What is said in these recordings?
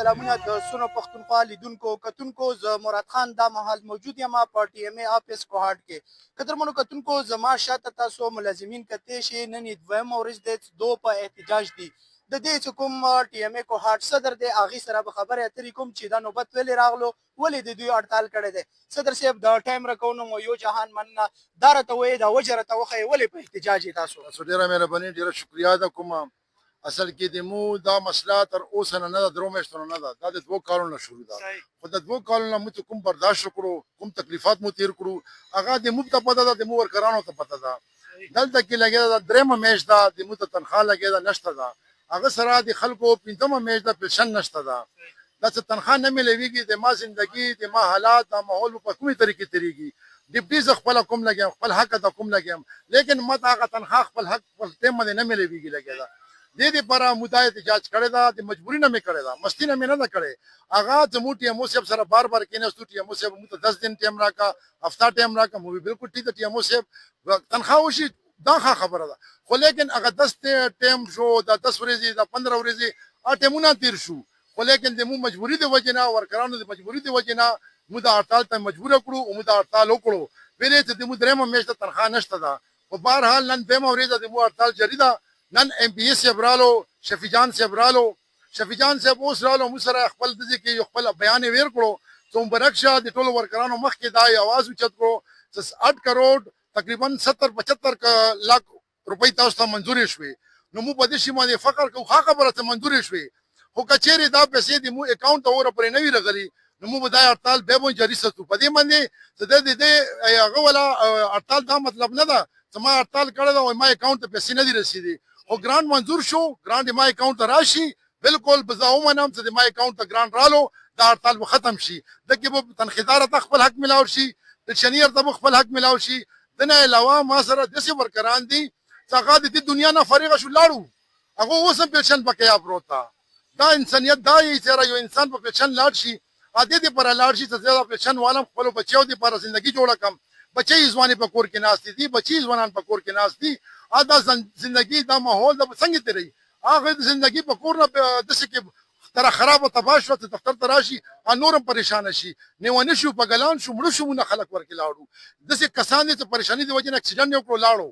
سلامونه د سونو پښتونخوا لیدونکو کتونکو زه مراد خان دا مهال موجود یم په ټي ام ای آفیس کوهاټ کې قدرمنو کتونکو زما شاته تاسو ملازمین کتلی شئ نن یې دویمه ورځ دی چې دو په احتجاج دي د دې چې کوم ټي ام ای کوهاټ صدر دی هغې سره به خبرې اترې کوم چې دا نوبت ولې راغلو ولې د دوی هړتال کړی دی صدر صاحب د ټایم راکونو مو یو جهان مننه دا راته وایي دا وجه راته وښیئ ولې په احتجاج یې تاسو ډېره مهرباني ډېره شکریا ده کومه اصل کې د مو دا مسله تر اوسه نه ده درو میاشتو نه ده دا د دوو کالونو نه شروع ده خو د دوو کالونو نه موږ کوم برداشت وکړو کوم تکلیفات مو تیر کړو هغه د موږ ته پته ده د مو ورکرانو ته پته ده دلته کې لګېده ده درېیمه میاشت ده د موږ ته تنخوا لګېده نشته ده هغه سره د خلکو پنځمه میاشت ده پنشن نشته ده دا څه تنخوا نه میلویږي د ما زندګي د ما حالات دا ماحول په کومې طریقې تېرېږي ډیپټي زه خپله کوم لګیم خپل حق ته کوم لګیم لیکن ما ته هغه تنخوا خپل حق خپل ټایم باندې نه میلویږي لګېده دې دپاره مو دا احتجاج کړی ده د مجبوري نه مې کړی ده مستي نه مې نه ده کړې هغه زموږ ټي ام او صاحب سره بار بار کېناستو ټي ام او صاحب موږ ته 10 دن ټایم راکړه هفته ټایم راکړه مو بالکل ټیک ده ټي ام او صاحب تنخوا وشي دا ښه خبره ده خو لیکن هغه 10 ټایم شو دا 10 ورځې دا 15 ورځې ټایمونه تېر شو خو لیکن د مو مجبوري د وجې نه ورکرانو د مجبوري د وجې نه موږ د هړتال ته مجبوره کړو او موږ د هړتال وکړو ویلې چې د مو درېیمه میاشت تنخوا نشته ده خو بهرحال نن دویمه ورځ د مو هړتال جاري ده نن ام پی ایس صاحب رالو شفیع جان صاحب رالو شفیع جان صاحب اوس رالو موږ سره خپل دځې کې یو خپل بیان یې ویر کړو چې برعکس د ټولو ورکرانو مخکې دا اواز اوچت کړو چې 8 کروڑ تقریبا 70-75 लाख روپۍ تاسو ته منظورې شوې نو موږ په دې شي باندې فخر کوو ښه خبره ته منظورې شوې خو که چېرې دا پیسې د مو اکاونټ ته ور پرې نه وي راغلي نو موږ به دا هړتال بیا به جاري ساتو په دې باندې چې د دې هغه والا هړتال دا مطلب نه ده چې ما هړتال کړی ده او ما اکاونټ ته پیسې نه دي رسېدي خو ګرانټ منظور شو ګرانټ ما اکاونټ ته راشي بالکل به زه ومنم چې ما اکاونټ ته ګرانټ رالو دا هړتال به ختم شي دکې به تنخیدار ته خپل حق ملاو شي پنشنیر ته خپل حق ملاو شي د نه علاوه ما سره داسې ورکران دي چې هغه د دې دنیا نه فارغه شو لاړو هغه اوس هم پنشن پکې پروت ده دا انسانیت دا یې چې یو انسان په پنشن لاړ شي ا دې دپاره لاړ شي چې زه د پنشن والم خپلو بچیو دپاره زندګي جوړه کړم بچی ځوانې په کور کې ناست دي بچي ځوانان په کور کې ناست دي دا زندګي دا ماحول د څنګه تیری هغه زندګي په کور نه داسې کې تر خراب او تباہ شو ته دفتر ته راشي نورم پریشان شي نیونه شو په ګلان شو مړ شو نه خلک ورکې لاړو داسې کسان دي چې پریشانی د وجې نه اکسیډنټ یې وکړو لاړو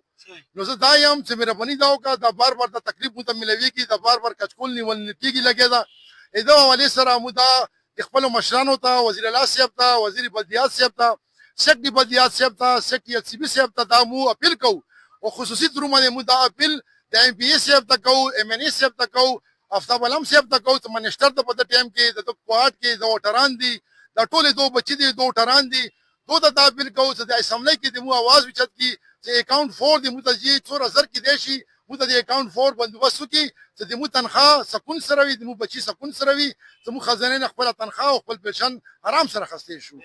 نو زه دا یم چې مهرباني دا وکړه دا بار بار د تکلیف مو ته ملويږي دا بار بار کچکول نیول کېږي لګېده دا حوالې سره مو دا خپلو مشرانو ته وزیر اعلی صاحب ته وزیر بلدیات صاحب ته سیکټري بلدیات صاحب ته سیکټري ال سی بي صاحب ته دا مو اپیل کوو او خصوصي تورو باندې مو دا اپیل د ام پی ایس صاحب ته کوو ام ان ای صاحب ته کوو آفتاب علم صاحب ته کوو چې منسټر ته په دې ټایم کې د کوهاټ کې د وټران دي دا ټولې دوه بچي دي دوه وټران دي دوه ته دا اپیل کوو چې د اسمبلی کې د مو आवाज وچت کی چې اکاونټ 4 د مو ته جی 4000 کې دی شي مو ته د اکاونټ 4 بندوبست وکړي چې د مو تنخواه سکون سره وي د مو بچي سکون سره وي چې مو خزانه خپل تنخواه او خپل پنشن آرام سره خسته شو